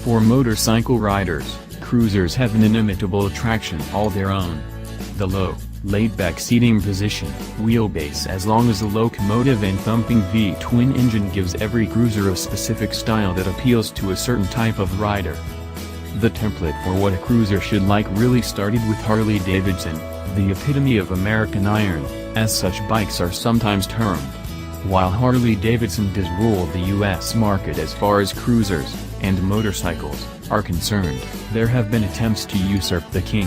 For motorcycle riders, cruisers have an inimitable attraction all their own. The low, laid-back seating position, wheelbase as long as a locomotive and thumping V-twin engine gives every cruiser a specific style that appeals to a certain type of rider. The template for what a cruiser should like really started with Harley-Davidson, the epitome of American iron, as such bikes are sometimes termed. While Harley-Davidson does rule the US market as far as cruisers and motorcycles are concerned, there have been attempts to usurp the king.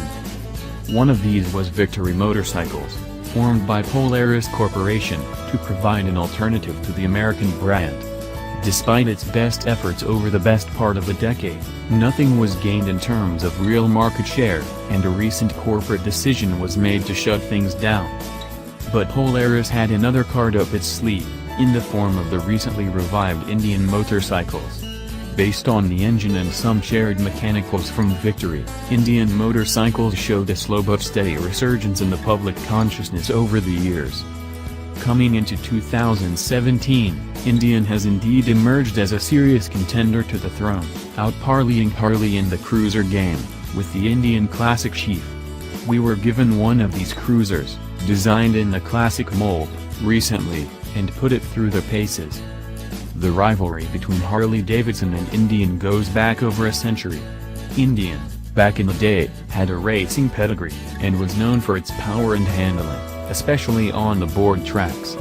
One of these was Victory Motorcycles, formed by Polaris Corporation, to provide an alternative to the American brand. Despite its best efforts over the best part of a decade, nothing was gained in terms of real market share, and a recent corporate decision was made to shut things down. But Polaris had another card up its sleeve, in the form of the recently revived Indian motorcycles. Based on the engine and some shared mechanicals from Victory, Indian motorcycles showed a slow but steady resurgence in the public consciousness over the years. Coming into 2017, Indian has indeed emerged as a serious contender to the throne, out-parleying Harley in the cruiser game, with the Indian Classic Chief. We were given one of these cruisers, designed in the classic mold, recently, and put it through the paces. The rivalry between Harley-Davidson and Indian goes back over a century. Indian, back in the day, had a racing pedigree, and was known for its power and handling, especially on the board tracks.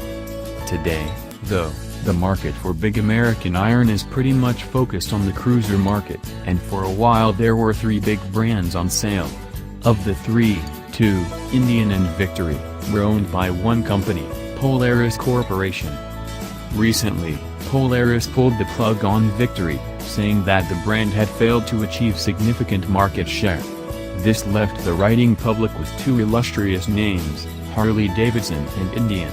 Today, though, the market for big American iron is pretty much focused on the cruiser market, and for a while there were three big brands on sale. Of the three, two, Indian and Victory, were owned by one company, Polaris Corporation. Recently, Polaris pulled the plug on Victory, saying that the brand had failed to achieve significant market share. This left the riding public with two illustrious names, Harley-Davidson and Indian.